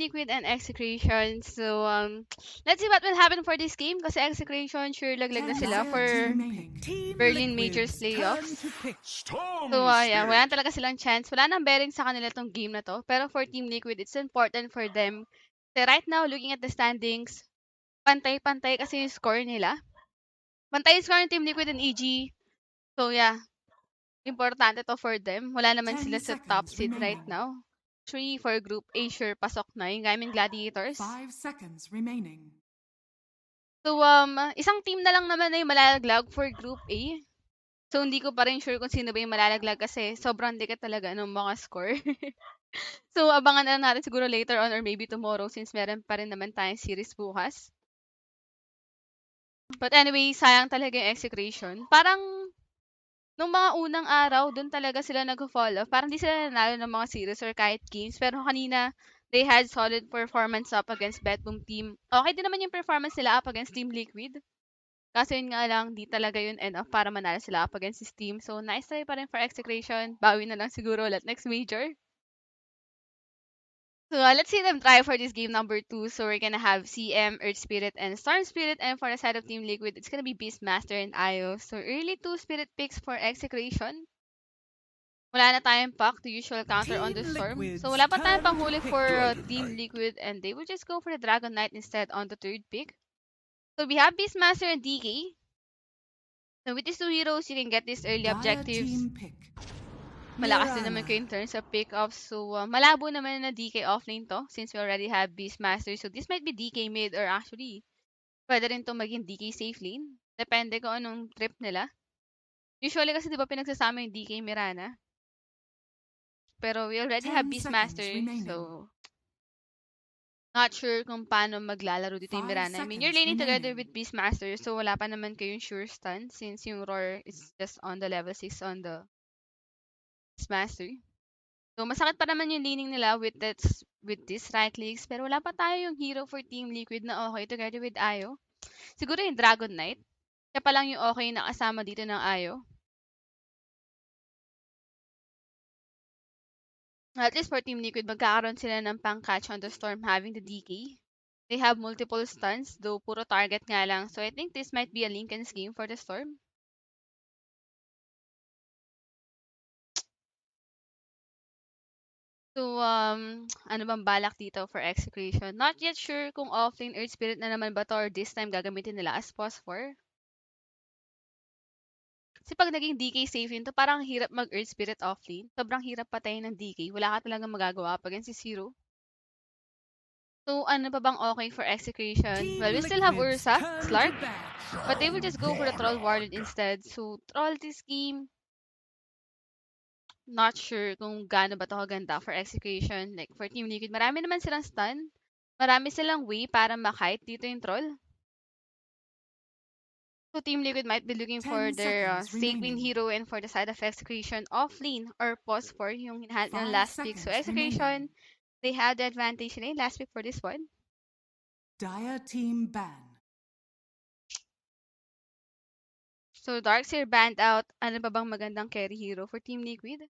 Liquid and Execration. So, let's see what will happen for this game. Kasi Execration, sure, laglag na sila for Berlin Majors playoffs. So, yeah, wala talaga silang chance. Wala nang bearing sa kanila tong game na to. Pero for Team Liquid, it's important for them. So, right now, looking at the standings, pantay-pantay kasi yung score nila. Pantay yung score ng Team Liquid and EG. So, yeah, importante to for them. Wala naman sila sa top seed right now. 3 for Group A, sure, pasok na yung Gaming Gladiators. 5 seconds remaining. So, isang team na lang naman na yung malalaglag for Group A. So, hindi ko pa rin sure kung sino ba yung malalaglag kasi sobrang dikit talaga ng mga score. So, abangan na lang natin siguro later on or maybe tomorrow since meron pa rin naman tayong series bukas. But anyway, sayang talaga yung Execration. Parang, nung mga unang araw, dun talaga sila nag-fall off. Parang di sila nanalo ng mga series or kahit games. Pero kanina, they had solid performance up against Betboom team. Okay din naman yung performance nila up against Team Liquid. Kaso yun nga lang, di talaga yun enough para manalo sila up against this team. So, nice try pa rin for Execration. Bawi na lang siguro ulit next major. So, let's see them try for this game number 2. So, we're gonna have CM, Earth Spirit, and Storm Spirit. And for the side of Team Liquid, it's gonna be Beastmaster and Io. So, early 2 Spirit picks for Execration. Wala na tayong pack, the usual counter on the Storm. So, wala pa tayong panghuli for Team Liquid. And they will just go for the Dragon Knight instead on the third pick. So, we have Beastmaster and DK. So, with these two heroes, you can get these early objectives. Malakas din naman kayo in terms of pick-offs. So, malabo naman na DK offlane to since we already have Beastmaster. So, this might be DK mid or actually, pwede rin to maging DK safe lane. Depende kung anong trip nila. Usually kasi di ba pinagsasama yung DK Mirana? Pero we already have Beastmaster. So, not sure kung paano maglalaro dito yung Mirana. I mean, you're laning together with Beastmaster. So, wala pa naman kayong sure stun since yung Roar is just on the level 6 on the Beastmaster. So, masakit pa naman yung laning nila with this right clicks. Pero wala pa tayo yung hero for Team Liquid na okay together with Io. Siguro yung Dragon Knight. Siya pa lang yung okay na kasama dito ng Io. At least for Team Liquid, magkakaroon sila ng pang-catch on the Storm having the DK. They have multiple stuns, though puro target nga lang. So, I think this might be a Lincoln's game for the Storm. So, ano bang balak dito for Execration? Not yet sure kung offlane Earth Spirit na naman ba to or this time gagamitin nila as phosphor. Kasi pag naging DK safe yun, to parang hirap mag-Earth Spirit offlane. Sobrang hirap patayin ng DK. Wala ka talagang magagawa pag against si Zero. So, ano pa bang okay for Execration? Well, we still have Ursa, Slark, but they will just go for the Troll Warlord instead. So, Troll this game, not sure kung gaano ba ito kaganda for Execration. Like, for Team Liquid, marami naman silang stun. Marami silang way para makite dito yung Troll. So, Team Liquid might be looking for their safe lane hero and for the side of Execration, off-lane or phosphor, yung hinahanap ng last pick. So, Execration, they have the advantage na last pick for this one. Dire team ban. So, Darkseer banned out. Ano pa bang magandang carry hero for Team Liquid?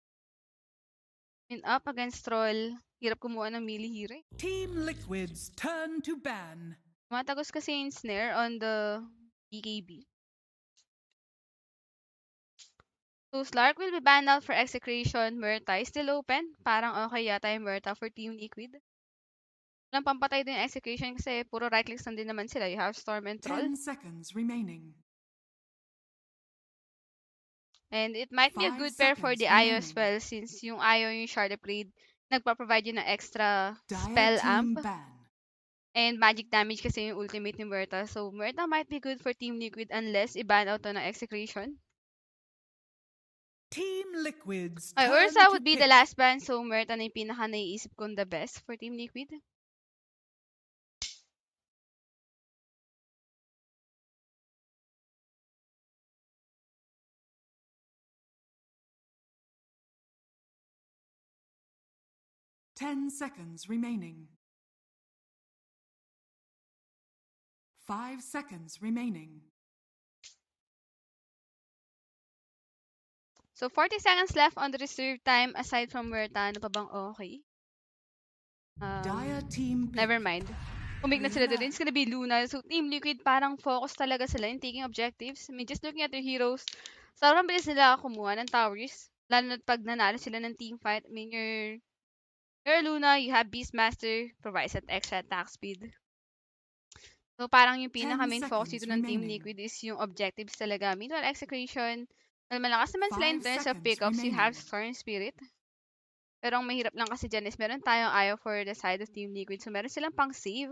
In up against Troll, hirap kumuha ng melee hero. Team Liquid's turn to ban. Matagos kasi yung snare on the BKB. So, Slark will be banned out for Execration. Murta is still open. Parang okay yata yung Murta for Team Liquid. Walang pampatay din yung Execration kasi puro right clicks lang din naman sila. You have Storm and Troll. 10 seconds remaining. And it might be a good pair for the Io as well since yung Io yung Shard Upgrade nagpa-provide yun ng extra spell amp. And magic damage kasi yung ultimate ni Murta. So, Murta might be good for Team Liquid unless i-ban out to ng Execration. Team Liquid's Ay, Ursa would be the last ban. So, Murta na yung pinaka-naiisip kong the best for Team Liquid. Ten seconds remaining. 5 seconds remaining. So, 40 seconds left on the reserve time aside from Murta. Ano pa bang okay? Dire team pick. Never mind. Umig na sila doon. It's gonna be Luna. So, Team Liquid, parang focus talaga sila in taking objectives. I mean, just looking at their heroes, sobrang bilis nila kumuha ng towers. Lalo na pag nanalo sila ng team fight. I mean, your Luna, you have Beastmaster, provides that extra attack speed. So, parang yung 10 pinaka-main focus dito seconds ng Team remaining. Liquid is yung objectives talaga. Meanwhile, Execration, well, malakas naman sila in 5 terms of seconds pickups. You have remaining. Storm Spirit. Pero ang mahirap lang kasi dyan is meron tayong ayaw for the side of Team Liquid. So, meron silang pang save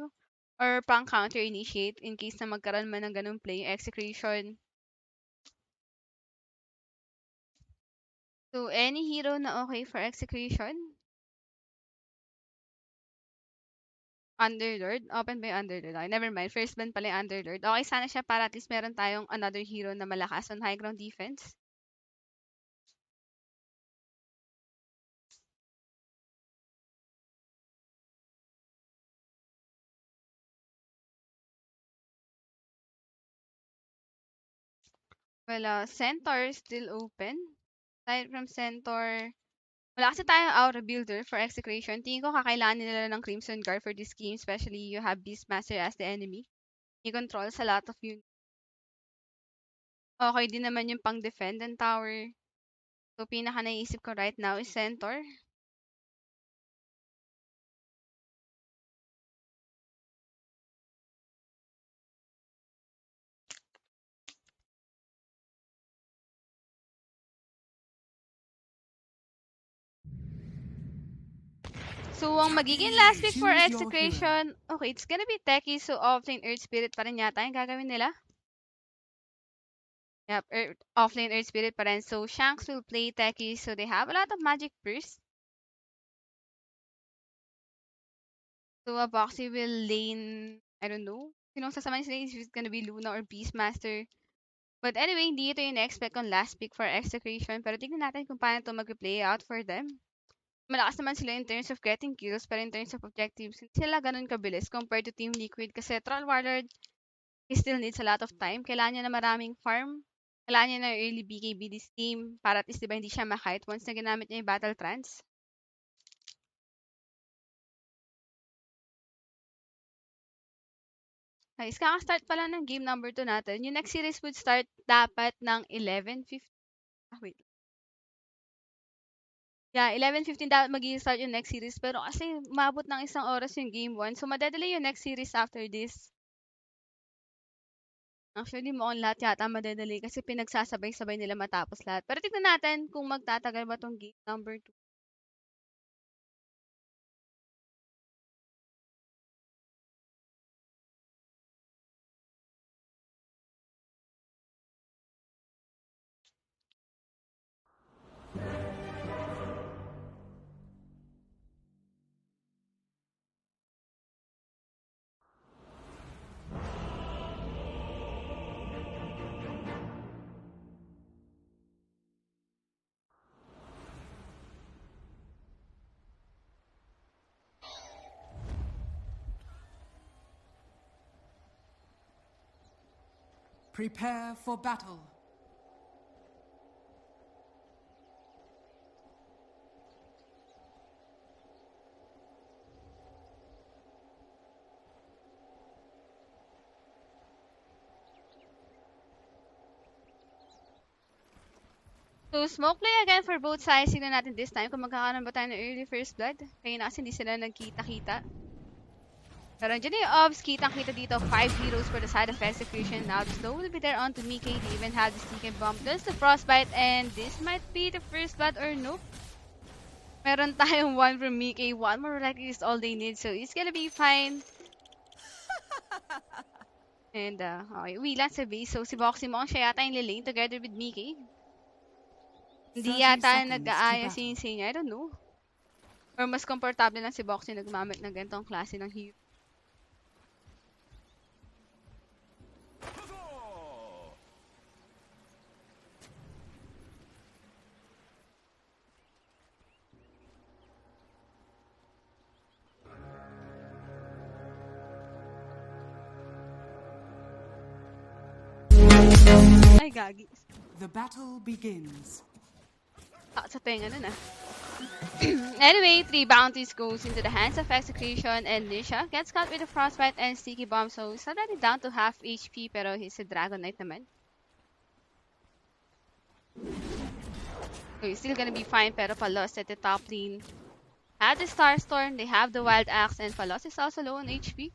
or pang counter initiate in case na magkaroon man ng ganung play execution. So, any hero na okay for execution? Underlord? Open ba yung Underlord? Okay, never mind. First ban pala yung Underlord. Okay, sana siya para at least meron tayong another hero na malakas on high ground defense. Well, Centaur is still open. Aside from Centaur, wala kasi tayong aura builder for execution. Tingin ko kakailangan nila ng Crimson Guard for this game, especially you have Beastmaster as the enemy. He controls a lot of units. Okay din naman yung pang-defend ng tower. So, pinaka naisip ko right now is Centaur. So, ang magiging last pick for Choose your execution, okay, it's gonna be Techie, so offlane Earth Spirit pa rin yata yung gagawin nila. Yep, offlane Earth Spirit pa rin. So, Shanks will play Techie, so they have a lot of magic burst. So, Boxy will lane, I don't know. Sinong sasamahin sila if it's gonna be Luna or Beastmaster. But anyway, hindi ito yung na-expect on last pick for execution. Pero tignan natin kung paano ito mag-play out for them. Malakas naman sila in terms of getting kills, pero in terms of objectives, hindi sila ganun kabilis compared to Team Liquid kasi Troll Warlord, he still needs a lot of time. Kailangan niya na maraming farm. Kailangan niya na early BKB this game para at least diba hindi siya makite once na ginamit niya yung Battle Trance. Guys, kaka-start pa lang ng game number 2 natin. Yung next series would start dapat ng 11:50. Wait. Yeah, 11:15 dapat mag-start yung next series. Pero kasi umabot ng isang oras yung game 1. So, madedelay yung next series after this. Actually, mukhang lahat yata madedelay kasi pinagsasabay-sabay nila matapos lahat. Pero tignan natin kung magtatagal ba tong game number 2. Prepare for battle. So, smoke play again for both sides. Tignan natin this time kung magkakaroon ba tayo ng early first blood. Kaya na kasi hindi sila nagkita-kita. Pero andyan na yung obs. Kitang-kita dito. 5 heroes for the side of execution. Now, the slow will be there on to Mickey. They even have the sneak and bomb. There's the frostbite. And this might be the first blood or nope. Meron tayong 1 from Mickey. 1 more likely is all they need. So, it's gonna be fine. And, okay. Uwi lang sa base. So, si Boxy mo siya yata yung lilane together with Mickey. Hindi yata nag-aayos yung Insane. I don't know. Or mas komportable lang si Boxy nagmamit ng ganitong klase ng hero. Ay, gagi. The battle begins. Sa tenga nun ah. Anyway, 3 bounties goes into the hands of Execution, and Nisha gets caught with a frostbite and sticky bomb, so he's already down to half HP, pero he's a Dragon Knight naman. So he's still gonna be fine, pero Palos at the top lane have the Star Storm, they have the Wild Axe, and Palos is also low on HP.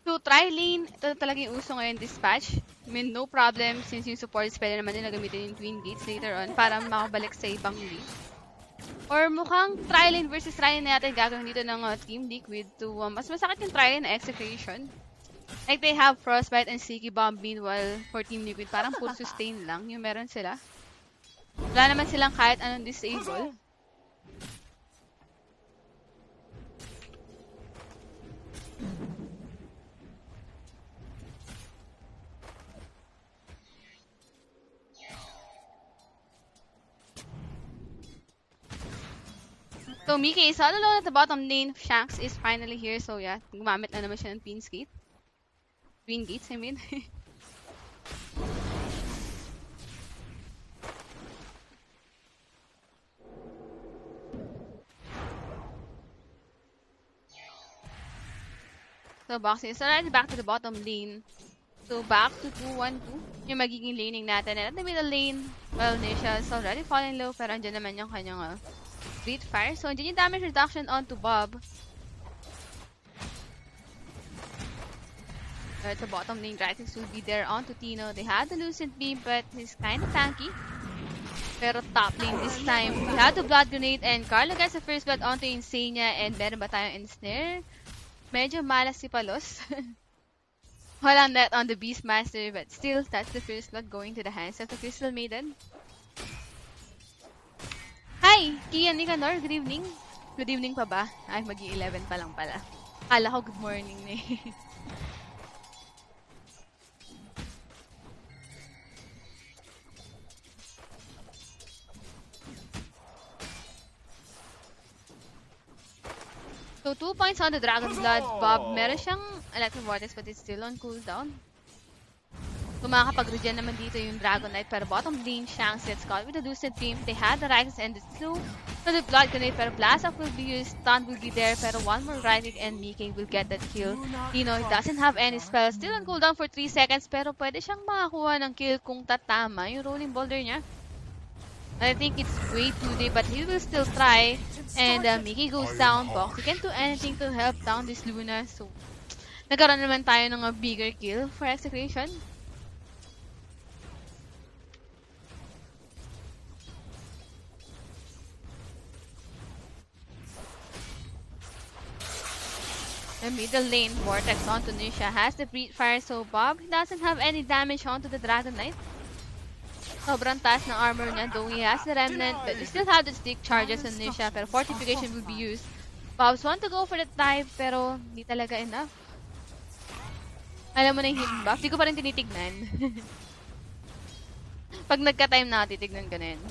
So, tri-lane, ito talaga yung uso ngayon dispatch. I mean, no problem since yung support spell naman nila gamitin yung Twin Gates later on para makabalik sa ibang lane. Or mukhang tri-lane versus tri-lane na natin gagawin dito ng Team Liquid to mas masakit yung tri-lane na Execration. Like they have Frostbite and Sticky Bomb, meanwhile for Team Liquid parang puro sustain lang yung meron sila. Wala naman silang kahit anong disable. So Mickey is all alone at the bottom lane. Shanks is finally here, so yeah, gumamit na naman siya ng Twin Gates. Twin Gates, I mean. So Boxy is already back to the bottom lane. So back to 2-1-2 yung magiging laning natin. And at the middle lane, well, Nisha is already falling low, pero andyan naman yung kanyang Breathe Fire. So andyan yung damage reduction onto Bob. At the bottom lane, Dragons will be there onto Tino. They had the Lucent Beam, but he's kind of tanky. Pero top lane this time, we had the Blood Grenade, and Carlo gets the first blood onto Insania, and meron ba tayong Ensnare? Medyo malas si Palos. Walang net on the Beastmaster, but still, that's the first blood going to the hands of the Crystal Maiden. Hi! Kian Nicanor, good evening. Good evening pa ba? Ay, mag-11 pa lang pala. Kala ko good morning na eh. So, 2 points on the Dragon Blood. Bob, meron siyang Electric Vortex but it's still on cooldown. So, makakapag-regen naman dito yung Dragon Knight. Pero bottom lane, Shanks gets caught with the Lucid Beam. They had the right and the slow for the Blood Grenade. Pero Blast Off will be used. Stun will be there. Pero one more right click and Mickey will get that kill. Tino doesn't have any spells. Still on cooldown for 3 seconds. Pero pwede siyang makakuha ng kill kung tatama yung Rolling Boulder niya. I think it's way too late, but he will still try. And Mickey goes down. Box, he can't do anything to help down this Luna. So, nagkaroon naman tayo ng a bigger kill for Execration. The middle lane, Vortex onto Nisha has the Breathe Fire, so Bob doesn't have any damage onto the Dragon Knight. Sobrang taas ng armor niya, though he has the Remnant, but we still have the stick charges on Nisha, pero Fortification will be used. Bobs want to go for the dive, pero hindi talaga enough. Alam mo na yung hit buff, di ko pa rin tinitignan. Pag nagka-time na, titignan ka na yun.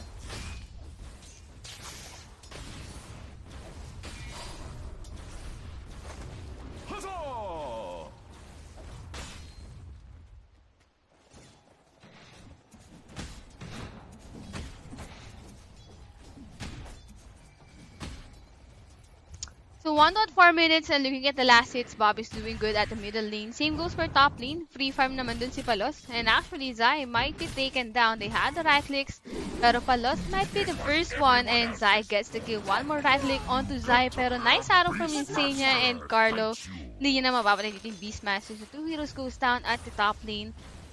So 1.4 minutes and looking at the last hits, Bob is doing good at the middle lane. Same goes for top lane. Free farm naman dun si Palos. And actually, Zai might be taken down. They had the right clicks. Pero Palos might be the first one. And Zai gets the kill. One more right click onto Zai. Pero nice arrow from Insania and Carlo. Hindi niya na mababalik yung Beastmaster. So 2 heroes goes down at the top lane.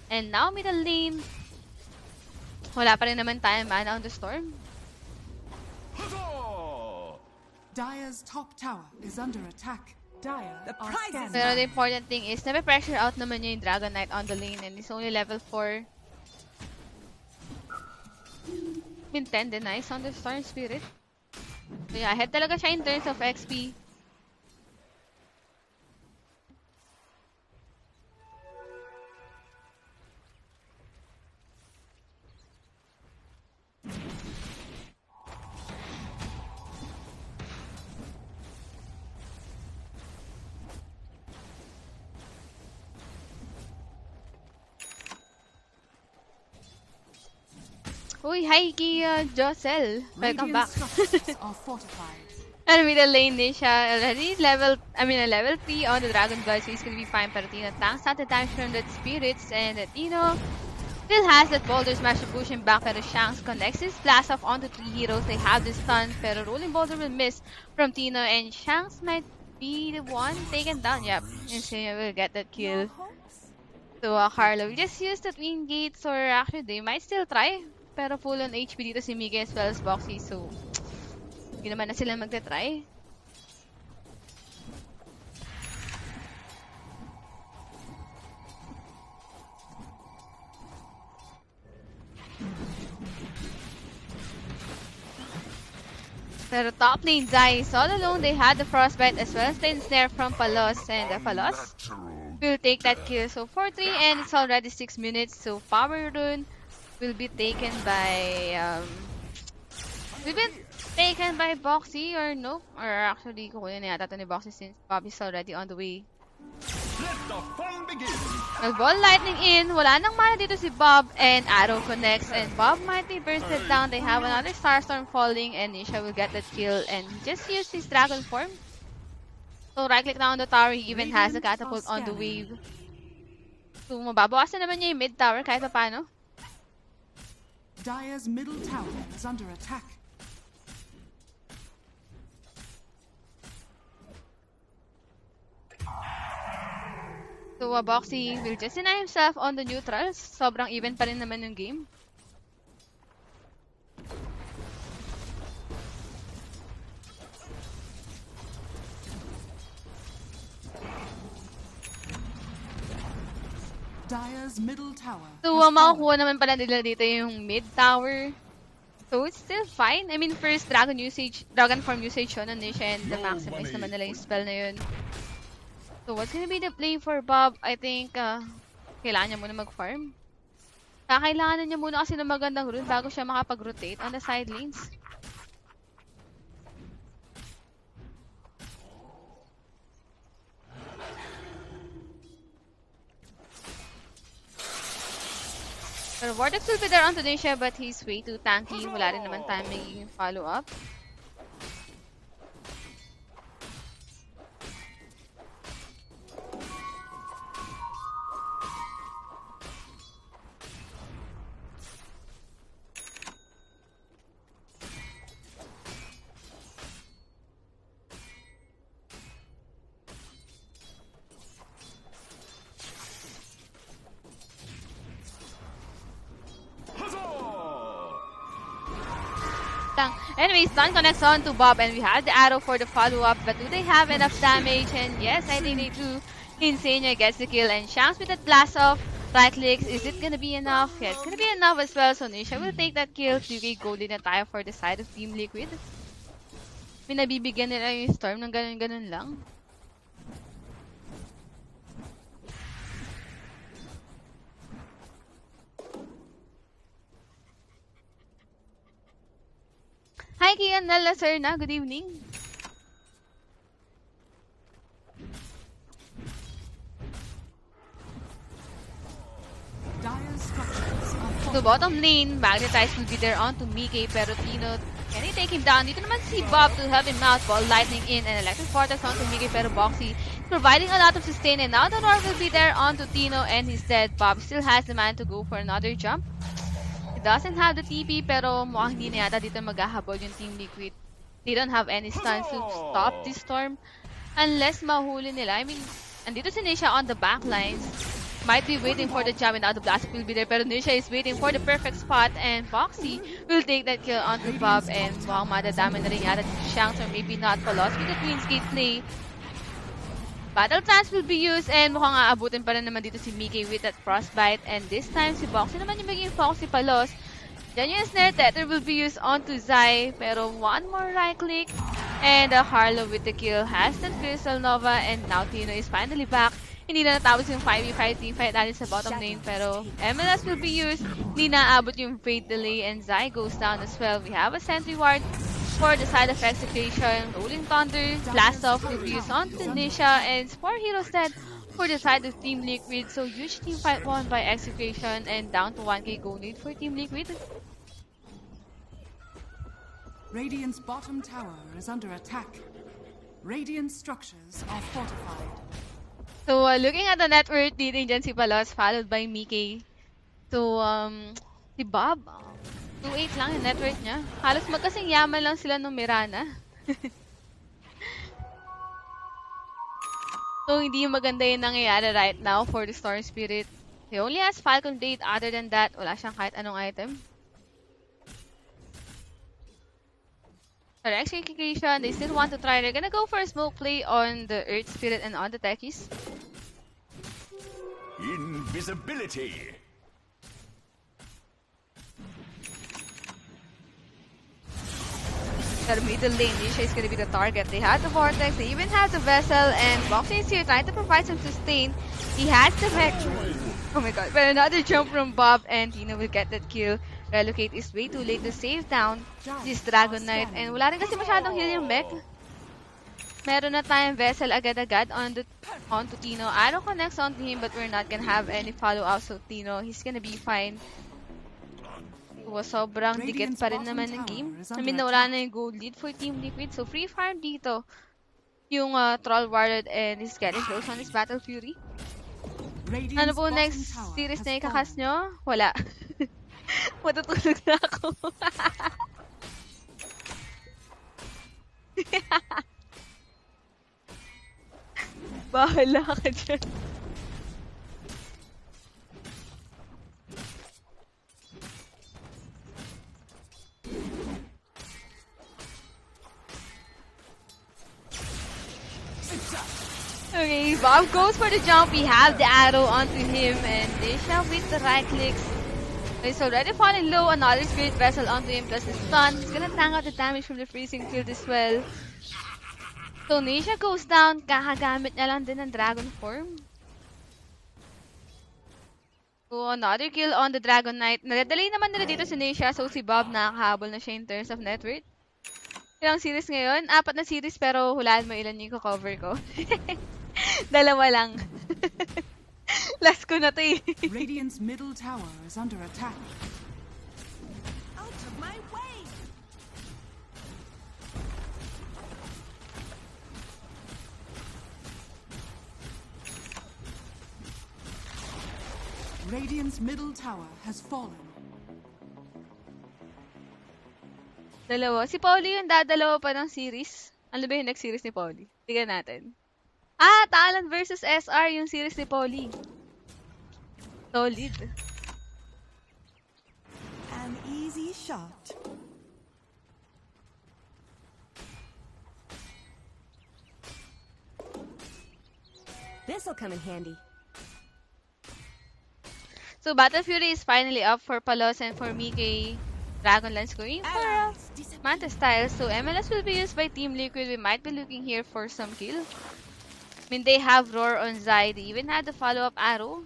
And now middle lane. Wala pa rin naman tayo mana on the storm. Dire's top tower is under attack. Dire are scanning. Pero the important thing is, nape-pressure out naman niya yung Dragon Knight on the lane and he's only level 4. Been 10 din, nice on the Storm Spirit. So yeah, ahead talaga siya in terms of XP. Uy, hi Kia Josel. Welcome Radiant back. structures are fortified. And with the lane Nisha already a level 3 on the Dragon Blood, so he's gonna be fine. Pero Tino tanks out the damage from that spirits, and Tino still has that boulder smash to push him back. Pero Shanks connects his blast off onto 3 heroes. They have the stun, pero rolling boulder will miss from Tino, and Shanks might be the one taken down. Yep, Insane will get that kill. So Carlo will just use the twin gates, or actually they might still try. Pero full on HP dito si Miguel as well as Boxy, so hindi naman na sila magta-try. Pero top lane Zai is all alone. They had the frostbite as well as the ensnare from Palos, and Palos will take that kill. So 4-3, and it's already 6 minutes. So power rune will be taken by Boxy, or no? Or actually kukunin na yata ito ni Boxy since Bobby's already on the way. Let the fun begin. Nag-ball lightning in. Wala nang mana dito si Bob, and Arrow connects, and Bob might be bursted down. They have another Starstorm falling, and Nisha will get the kill and just use his dragon form. So right click now on the tower. He even has the catapult on the wave. So mababawasan naman niya yung mid tower kahit pa paano. Dire's middle tower is under attack. So Boxy will just deny himself on the neutrals. Sobrang even pa rin naman yung game. Dire's middle tower. So makukuha naman pala nila dito yung mid tower. So it's still fine. I mean, first dragon form usage yun on Nisha, and the maximize naman nila yung spell na yun. So what's gonna be the play for Bob? I think kailangan niya muna mag-farm. Kailangan niya muna kasi ng magandang rune bago siya makapag-rotate on the side lanes. Pero Vortex will be there on Tunisia, but he's way too tanky. Wala rin naman time magiging follow-up. Anyway, stun connects on to Bob, and we have the arrow for the follow-up, but do they have enough damage? And yes, I think they do. Insania gets the kill, and Shanks with that blast off. Right clicks, is it gonna be enough? Yeah, it's gonna be enough as well, so Nisha will take that kill. 2K gold din na tayo for the side of Team Liquid. Pinabibigyan nila yung Storm ng ganun-ganun lang. Hi, Kian Nella, sir na. Good evening. Dire's structures are So fortified. bottom lane, Magnetize will be there onto Mike, pero Tino, can he take him down? Dito naman si Bob to help him out. Ball lightning in, and electric vortex onto Mike, pero Boxy providing a lot of sustain, and now the Nord will be there onto Tino, and he's dead. Bob still has the man to go for another jump. He doesn't have the TP, pero mukhang hindi na yata dito maghahabol yung Team Liquid. They don't have any stuns to stop this storm unless mahuli nila. I mean, andito si Nisha on the back lines. Might be waiting for the jump, and now the blast will be there, pero Nisha is waiting for the perfect spot, and Boxy will take that kill onto Bob, and mukhang madadami na rin yata si Shanks, or maybe not Palos with the Queen's Gate play. Battle Trance will be used, and mukhang aabutin pa rin naman dito si Mickey with that frostbite, and this time si Boxy naman yung magiging focus si Palos. Then yung snare tether will be used onto Zai, pero one more right click, and Harlow with the kill has that Crystal Nova, and now Tino is finally back. Hindi na natapos yung 5v5 teamfight natin sa bottom lane, pero MLS will be used. Hindi naabot yung Fate Delay, and Zai goes down as well. We have a Sentry Ward for the side of Execration. Rolling Thunder, Blast Off will be used on Nisha, and 4 heroes dead for the side of Team Liquid. So huge team fight won by Execration, and down to 1k gold lead for Team Liquid. Radiant's bottom tower is under attack. Radiant structures are fortified. So, looking at the net worth, leading dyan si Palos, followed by Mickey. So, si Bob, 2.8 lang yung net worth niya. Halos magkasing yaman lang sila nung Mirana. So, hindi maganda yung nangyayari right now for the Storm Spirit. He only has Falcon Blade. Other than that, wala siyang kahit anong item. For Execration, they still want to try. They're gonna go for a smoke play on the Earth Spirit and on the Techies. Invisibility. Their middle lane, Nisha is gonna be the target. They have the Vortex, they even have the Vessel, and Boxing is here trying to provide some sustain. He has the mech. Oh my god, but another jump from Bob, and Tino will get that kill. Relocate is way too late to save down this Dragon Knight, and wala rin kasi masyadong heal yung mech. Meron na tayong Vessel agad-agad onto Tino. Arrow connects onto him, but we're not gonna have any follow-up, so Tino, he's gonna be fine. Sobrang dikit pa rin naman ng game. I mean, nawala na yung gold lead for Team Liquid. So, free farm dito yung Troll Warlord and his Skeleton Rose on his Battle Fury. Ano po next series na ikakas nyo? Wala. Matutulog na ako. Bahala ka dyan. Okay, Bob goes for the jump. We have the arrow onto him, and Nisha with the right clicks. He's already falling low. Another Spirit Vessel onto him, plus the stun. He's gonna tank out the damage from the freezing field as well. So Nisha goes down. Kakagamit niya lang din ng Dragon Form. So another kill on the Dragon Knight. Nadadali naman nila dito si Nisha, so si Bob nakakahabol na siya in terms of net worth. Ilang series ngayon? 4 na series, pero hulaan mo ilan yung cover ko. 2 lang. Last ko na to eh. Radiant's middle tower is under attack. Out of my way! Radiant's middle tower has fallen. 2. Si Pauli yung dadalawa pa ng series. Ano ba yung next series ni Pauli? Tignan natin. Talon versus SR yung series ni Pauli. Solid. An easy shot. This'll come in handy. So Battle Fury is finally up for Palos and for Mickey. Dragonlance going for Manta style. So MLS will be used by Team Liquid. We might be looking here for some kill. I mean, they have Roar on Zai. They even had the follow-up arrow.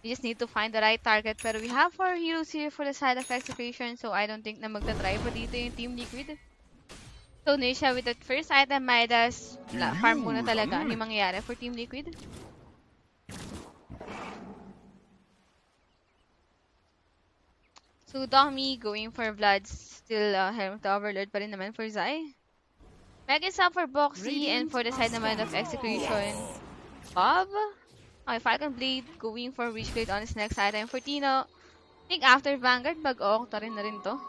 We just need to find the right target. Pero we have 4 heroes here for the side of Execration. So I don't think na magta-try pa dito yung Team Liquid. So Nisha with that first item, Midas. Farm muna talaga yung mangyayari for Team Liquid. So Domi going for Vlad's still Helm to Overlord pa rin naman for Zai. Meg is up for Boxy and for the side naman of Execution. Bob? Okay, Falcon Blade going for Witchblade on his next item for Tino. I think after Vanguard, mag-o-octa rin na rin to.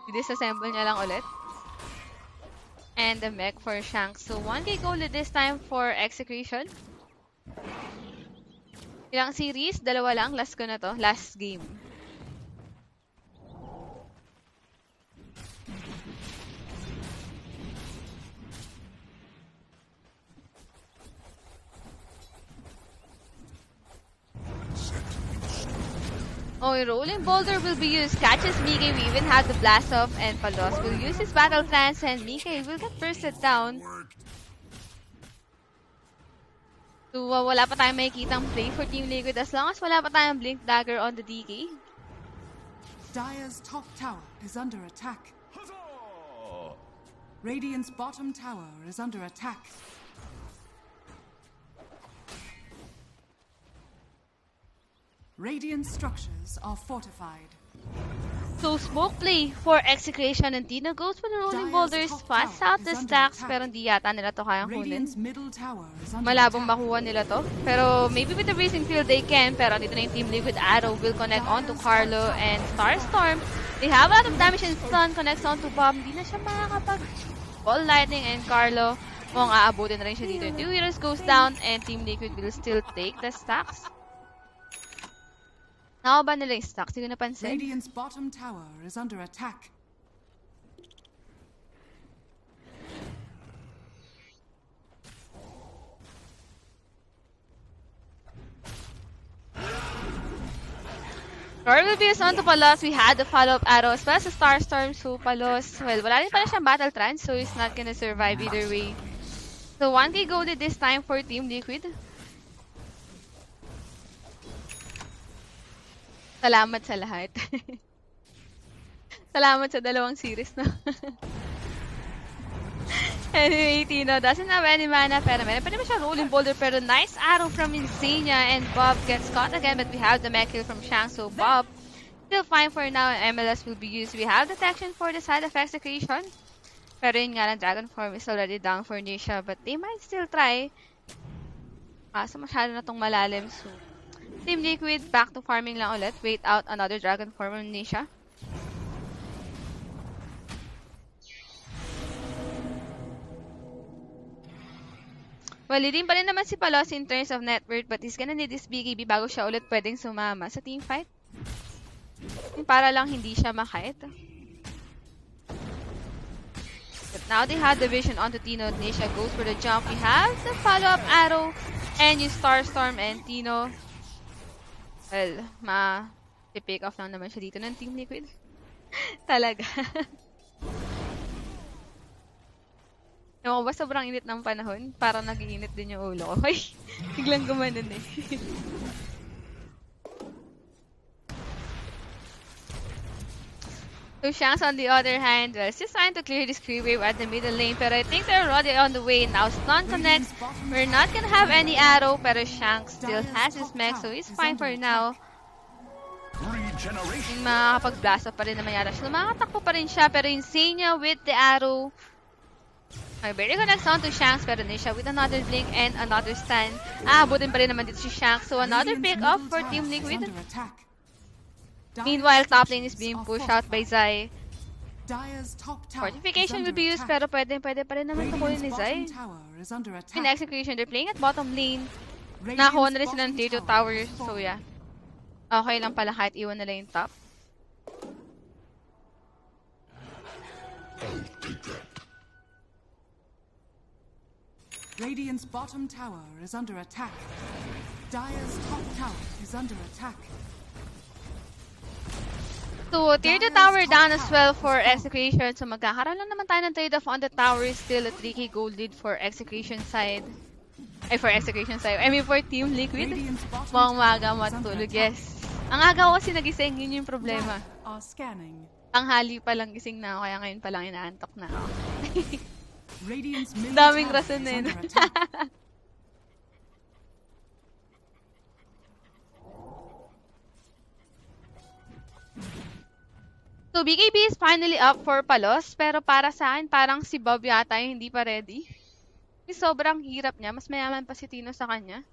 I-disassemble niya lang ulit. And the mech for Shanks. So 1k gold this time for Execution. Ilang series? 2 lang. Last ko na to. Last game. Oh, Rolling Boulder will be used. Catches Mike. We even have the Blast Off. And Palos will use his Battle Trance. And Mike will get bursted down. So, wala pa tayong makikitang play for Team Liquid as long as wala pa tayong Blink Dagger on the DK. Dire's top tower is under attack. Radiant's bottom tower is under attack. Radiant structures are fortified. So, smoke play for Execration and Tino goes for the rolling boulders, fast out the stacks, pero hindi yata nila to kayang kunin. Radiant's middle tower is under Malabong attack. makuha nila to. Pero maybe with the racing field they can, pero dito na yung Team Liquid Arrow will connect onto Carlo and Starstorm. They have a lot of damage and stun, connects onto Bob. Hindi na siya makakapag ball lightning and Carlo. Mukhang aabutin na rin siya dito. 2 heroes goes down and Team Liquid will still take the stacks. Nakaba nila yung stacks, hindi ko napansin. Radiant's bottom tower is under attack. Roar will be used onto Palos. We had the follow-up arrow as well as Starstorm. So Palos, well, wala rin pala siyang battle trance, so he's not gonna survive either way. So 1k golded this time for Team Liquid. Salamat sa lahat. Salamat sa dalawang series, no? Anyway, Tino doesn't have any mana, pero meron pa naman siya rolling boulder, pero nice arrow from Insania, and Bob gets caught again, but we have the mech kill from Shang, so Bob still fine for now, and MLS will be used. We have detection for the side of Execration, pero yun nga lang, Dragon Form is already down for Nisha, but they might still try. Kaso masyado na tong malalim, so Team Liquid back to farming lang ulit. Wait out another Dragon Form on Nisha. Well, leading pa rin naman si Palos in terms of net worth, but he's gonna need this BKB bago siya ulit pwedeng sumama sa team fight. Para lang hindi siya makait. But now they have the vision onto Tino. Nisha goes for the jump. We have the follow-up arrow and yung Starstorm and Tino. Well, pick off lang naman siya dito ng Team Liquid. Talaga. Ewan ko ba, sobrang init ng panahon? Parang nag-iinit din yung ulo ko. Ay, biglang gumanon eh. So, Shanks on the other hand, well, still trying to clear this creep wave at the middle lane, pero I think they're already on the way. Now, stun connects. We're not gonna have any arrow, pero Shanks still has his mech, so he's fine for now. Yung makakapag-blast off pa rin naman yata siya. Makakatakbo pa rin siya, pero Insania with the arrow. Okay, barely connects on to Shanks, pero Nisha with another blink and another stun. Abutin pa rin naman dito si Shanks, so another pick off for Team Liquid. Meanwhile, top lane is being pushed out by Zai. Fortification will be used, pero pwede pa rin naman tukulin ni Zai. In Execution, they're playing at bottom lane. Nakakuha na rin sila ng tier 2 tower, so yeah. Okay lang pala kahit iwan nila yung top. Radiant's bottom tower is under attack. Dire's top tower is under attack. So, tier 2 tower down as well for Execration. So, magkakaroon lang naman tayo ng trade-off on the tower. Still a 3k gold lead for Execution side. Ay, for Execution side. I mean, for Team Liquid. Mukhang maaga matulog, yes. Ang aga ko kasi nagising, yun yung problema. Tanghali pa lang gising na ako, kaya ngayon pa lang inaantok na ako. Daming rason na yun. So, BKB is finally up for Palos, pero para sa akin, parang si Bob yata yung hindi pa ready. Sobrang hirap niya, mas mayaman pa si Tino sa kanya.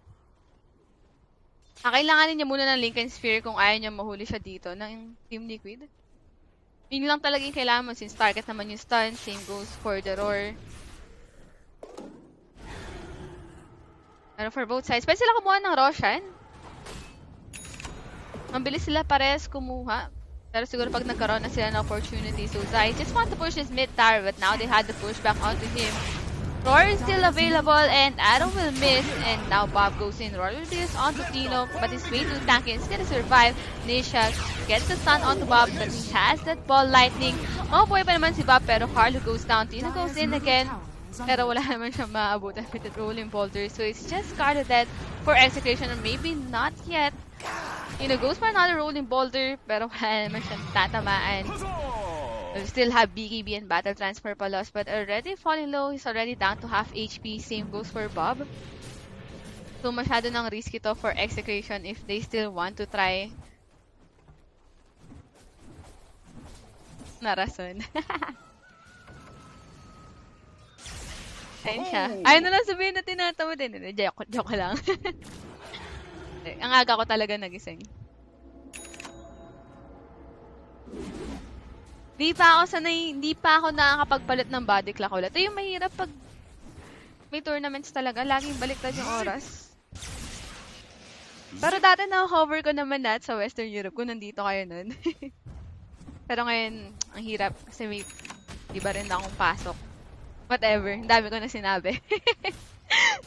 Kailanganin niya muna ng Lincoln Sphere kung ayaw niya mahuli siya dito ng Team Liquid. Yun lang talaga yung kailangan mo since target naman yung stun, same goes for the roar. Pero for both sides, pwede sila kumuha ng Roshan. Mabilis sila pares kumuha. Pero siguro pag nagkaroon na sila ng opportunity. So Zai just want to push his mid tower, but now they had to push back onto him. Roar is still available and Arrow will miss. And now Bob goes in. Roar will be used onto Tino, but he's way too tanky. He's gonna survive. Nisha gets the stun onto Bob, but he has that ball lightning. Oh boy pa naman si Bob, pero Carlo goes down. Tino goes in again. Pero wala naman siyang maabutan with the rolling boulder. So it's just Carlo dead for Execution, or maybe not yet. Tino goes for another rolling boulder, pero wala naman siyang tatamaan. We still have BKB and Battle Transfer Palos, but already falling low. He's already down to half HP. Same goes for Bob. So masyado nang risky to for Execration if they still want to try. na rason. Ayun siya. Ayun na lang sabihin na tinatawad din. Joke lang. Ang aga ko talaga nagising. Hindi pa ako nakakapagpalit ng body clock ulit. Ito yung mahirap pag may tournaments talaga. Laging baliktad yung oras. Pero dati na-hover ko naman lahat sa Western Europe kung nandito kayo nun. Pero ngayon, ang hirap kasi may iba rin akong pasok. Whatever. Ang dami ko na sinabi.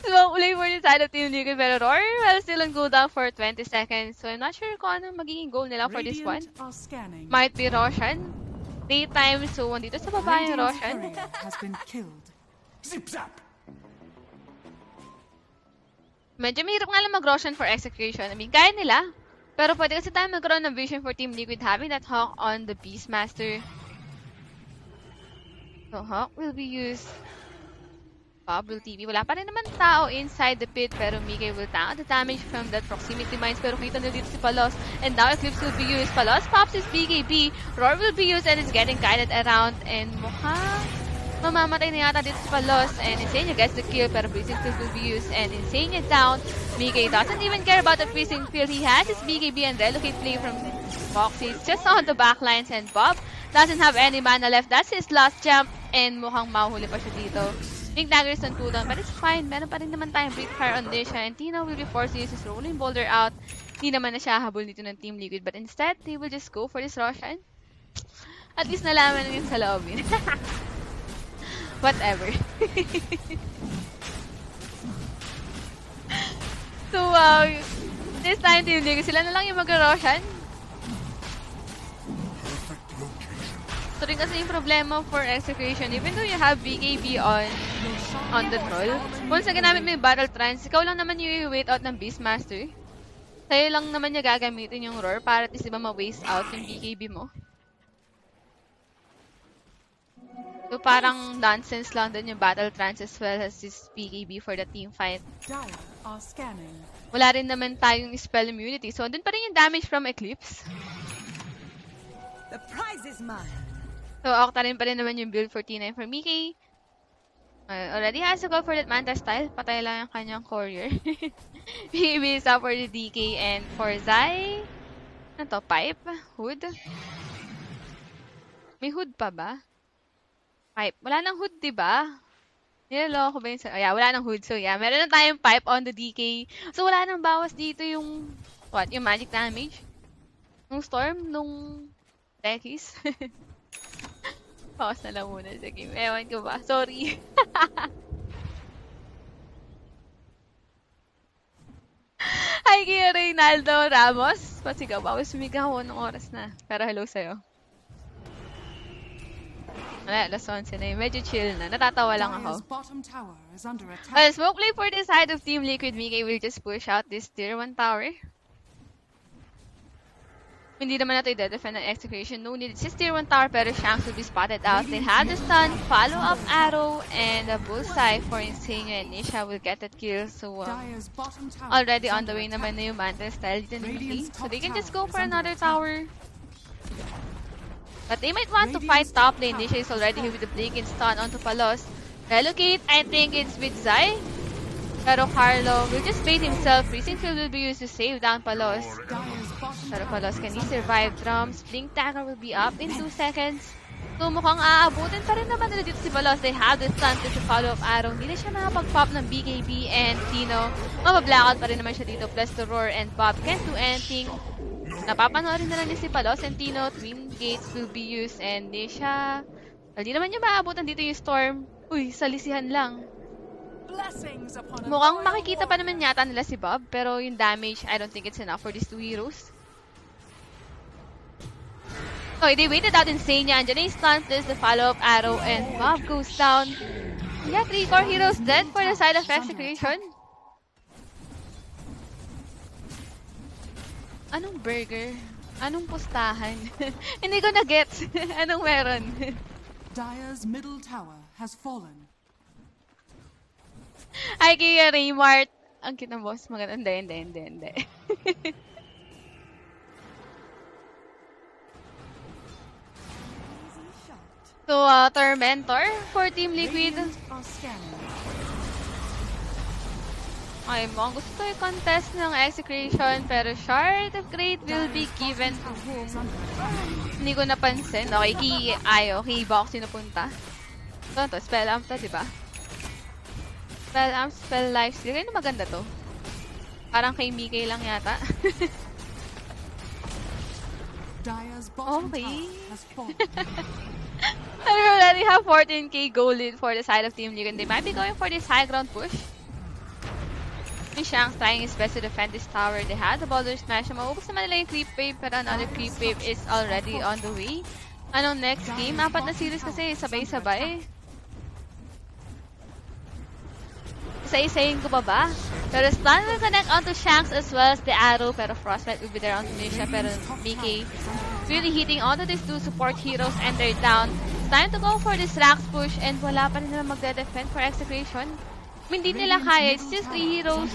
So, play for the side of Team Liquid pero Roar will still on cooldown for 20 seconds. So, I'm not sure kung ano magiging goal nila for this one. Might be Roshan. Daytime, so dito sa baba yung Roshan. Zip zap. Medyo mahirap nga lang mag-Roshan for Execration. I mean, kaya nila. Pero pwede kasi tayo magkaroon ng vision for Team Liquid having that Hawk on the Beastmaster. So, Hawk will be used. Bubble TV. Wala pa rin naman tao inside the pit pero Mike will tank the damage from that proximity mines pero kita na dito si Palos and now Eclipse will be used. Palos pops his BKB. Roar will be used and is getting guided around and mukhang mamamatay na yata dito si Palos and Insania gets the kill pero Freezing Field will be used and Insania down. Mike doesn't even care about the Freezing Field. He has his BKB and relocate play from Foxy. It's just on the backlines and Bob doesn't have any mana left. That's his last jump and mukhang mahuli pa siya dito. Big daggers on cooldown, but it's fine. Meron pa rin naman tayong Break Fire on Disha, and Tino will be forced to use his Rolling Boulder out. Hindi naman na siya habol dito ng Team Liquid, but instead, they will just go for this Roshan. At least nalaman na yun sa lobby. Whatever. So, this time, Team Liquid, sila na lang yung mag-Roshan. Ito rin kasi yung problema for Execration. Even though you have BKB on the troll, once na ginamit mo yung Battle Trance, ikaw lang naman yung wait out ng Beastmaster. Sa'yo lang naman niya gagamitin yung Roar para at least diba ma-waste out yung BKB mo. So parang nonsense lang din yung Battle Trance as well as this BKB for the team fight. Wala rin naman tayong spell immunity. So dun pa rin yung damage from Eclipse. The prize is mine. So, Octa rin pa rin naman yung build for T9 for Mickey. Already has to go for that Manta style. Patay lang yung kanyang courier. BKB is up for the DK and for Zai. Ano to? Pipe? Hood? May hood pa ba? Pipe. Wala nang hood, diba? Niloloko ba yun? Yeah, wala nang hood. So, yeah. Meron na tayong pipe on the DK. So, wala nang bawas dito yung what? Yung magic damage? Nung storm? Nung Tekis? Pause na lang muna sa game. Ewan ko ba? Sorry. Hi kay Reynaldo Ramos. Pasigaw. Bawal sumigaw ako ng oras na. Pero hello sa'yo. Wala, alas 11 na yun. Medyo chill na. Natatawa lang ako. Smoke play for the side of Team Liquid. Mike will just push out this tier 1 tower. Hindi naman natin i-defend ng Execration. No need. It's just tier 1 tower pero Shanks will be spotted out. They have the stun, follow-up arrow, and a bullseye for Insania and Nisha will get that kill. So, already on the way naman na yung Manta style dito ni Mickey. So, they can just go for another tower. But they might want to fight top lane. Nisha is already here with the blink and stun onto Palos. Relocate, I think it's with Zai. Pero Carlo will just bait himself. Freezing Field will be used to save down Palos. Pero Palos, can he survive? Drums. Blink Dagger will be up in 2 seconds. So mukhang aabutin pa rin naman nila dito si Palos. They have the stun to follow-up arrow. Hindi na siya nakapag-pop ng BKB and Tino. Mabablackout pa rin naman siya dito. Plus the Roar and Bob can't do anything. Napapanoorin na lang ni si Palos and Tino. Twin Gates will be used and di siya... Hindi naman niya maabutan dito yung Storm. Uy, salisihan lang. Mukhang makikita pa naman yata nila si Bob, pero yung damage, I don't think it's enough for these two heroes. Okay, they waited out Insania, and Janine stuns this, the follow-up arrow, and Bob goes down. Yeah, 3 core heroes dead for the side of Execration. Anong burger? Anong pustahan? Hindi ko na-gets. Anong meron? Dire's middle tower has fallen. Ay, kaya Raymart. Ang cute ng boss. Maganda. Hindi. So, Tormentor for Team Liquid. Radiant are scanning. Ay, mukhang gusto ko yung contest ng Execration, pero Shard of Great will be Dire's given bottom to tower whom? is under attack. Hindi ko napansin. Okay, kay Box yung napunta. Ito to, Spell Amp to, diba? Spell Amp, Spell Lifesteal. Kaya maganda to. Parang kay Mickey lang yata. Dire's bottom Okay. tower has fallen. I already have 14k gold lead for the side of Team Liquid. They might be going for this high ground push. Shanks trying his best to defend this tower. They had the Boulder Smash. Maubos naman nila yung creep wave, pero another creep wave is already on the way. Anong next game? 4 na series kasi, sabay-sabay. Isa-isayin ko ba? Pero stun will connect onto Shanks as well as the arrow, pero Frostbite will be there onto Nisha, pero Mickey really hitting onto these two support heroes and they're down. Time to go for this Rax push and wala pa rin nila magde-defend for Execration. I mean, hindi nila kaya. It's just 3 heroes.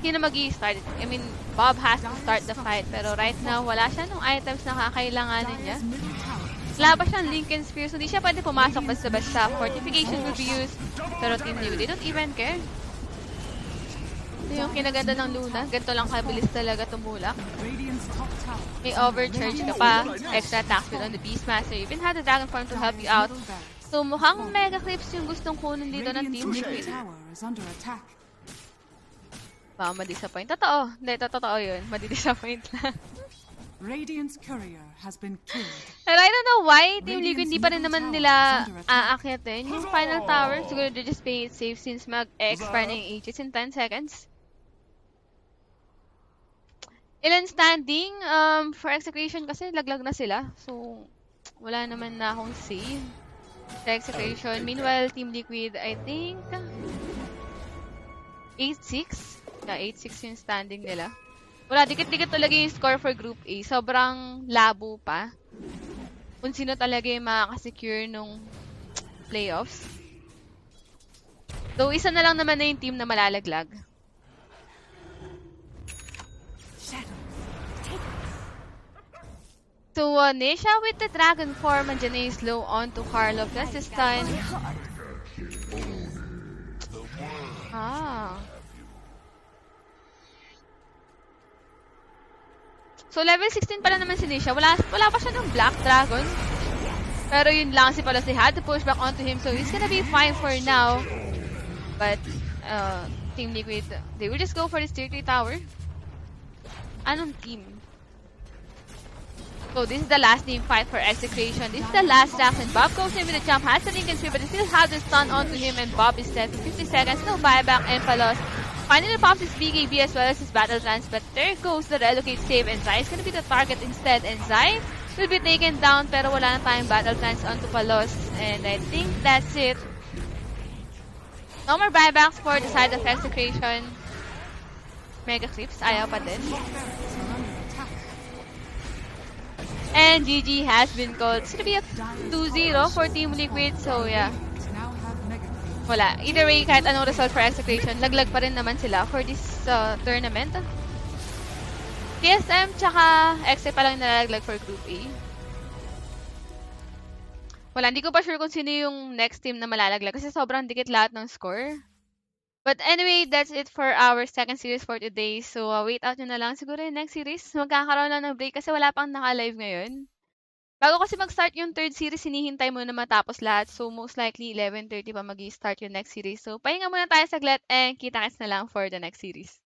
Hindi na mag-i-start. I mean, Bob has to start the fight. Pero right now, wala siya nung items na kakailanganin niya. Wala pa siyang Lincoln Spear. So, hindi siya pwede pumasok basta-basta. Fortification will be used. Pero Team Liquid, they don't even care. Ito yung kinaganda ng Luna. Ganito lang kabilis talaga tumulak. Radiant's top tower May overcharge ka pa. Extra attack speed on the Beastmaster. You even have the Dragon Form to help you out. So, mukhang Mega Clips yung gustong kunin dito ng Team Liquid. tower is under attack. Baka ma-disappoint. Totoo. Hindi, totoo yun. Madi-disappoint lang. Radiant's courier has been killed. And I don't know why Team Liquid hindi pa rin naman nila aakyatin yung final tower. Siguro they're just playing it safe since mag-expire na yung ages in 10 seconds. Ilan standing? For Execration kasi laglag na sila. So, wala naman na akong save. Sa Execration. Meanwhile, Team Liquid, I think 8-6. Yeah, 8-6 yung standing nila. Wala, dikit-dikit talaga yung score for Group A. Sobrang labo pa. Kung sino talaga yung makakasecure nung playoffs. Though, isa na lang naman na yung team na malalaglag. So, Nisha with the dragon form, and Janae slow on to Carlo plus the stun. Ah. So, level 16 pala naman si Nisha. Wala pa siya ng Black Dragon. Pero yun lang, si Palos, they had to push back onto him. So, he's gonna be fine for now. But, Team Liquid, they will just go for this tier 3 tower. Anong team? So, this is the last team fight for Execration. This is the last Jackson. Bob goes in with a jump, has the Lincoln Spear, but they still have the stun onto him, and Bob is dead for 50 seconds. No buyback, and Palos finally pops his BKB as well as his battle trance, but there goes the relocate save, and Zai is gonna be the target instead, and Zai will be taken down, pero wala na tayong battle trance onto Palos, and I think that's it. No more buybacks for the side of Execration. Mega Clips, ayaw pa din. And GG has been called. It's gonna be a 2-0 for Team Liquid, so yeah. Wala. Either way, kahit anong result for Execration, laglag pa rin naman sila for this tournament. TSM tsaka XA pa lang nalalaglag for Group A. Wala, hindi ko pa sure kung sino yung next team na malalaglag kasi sobrang dikit lahat ng score. But anyway, that's it for our second series for today. So, wait out nyo na lang. Siguro yung next series, magkakaroon lang ng break kasi wala pang naka-live ngayon. Bago kasi mag-start yung third series, hinihintay mo na matapos lahat. So, most likely, 11:30 pa mag-start yung next series. So, pahinga muna tayo saglit and kita-kits na lang for the next series.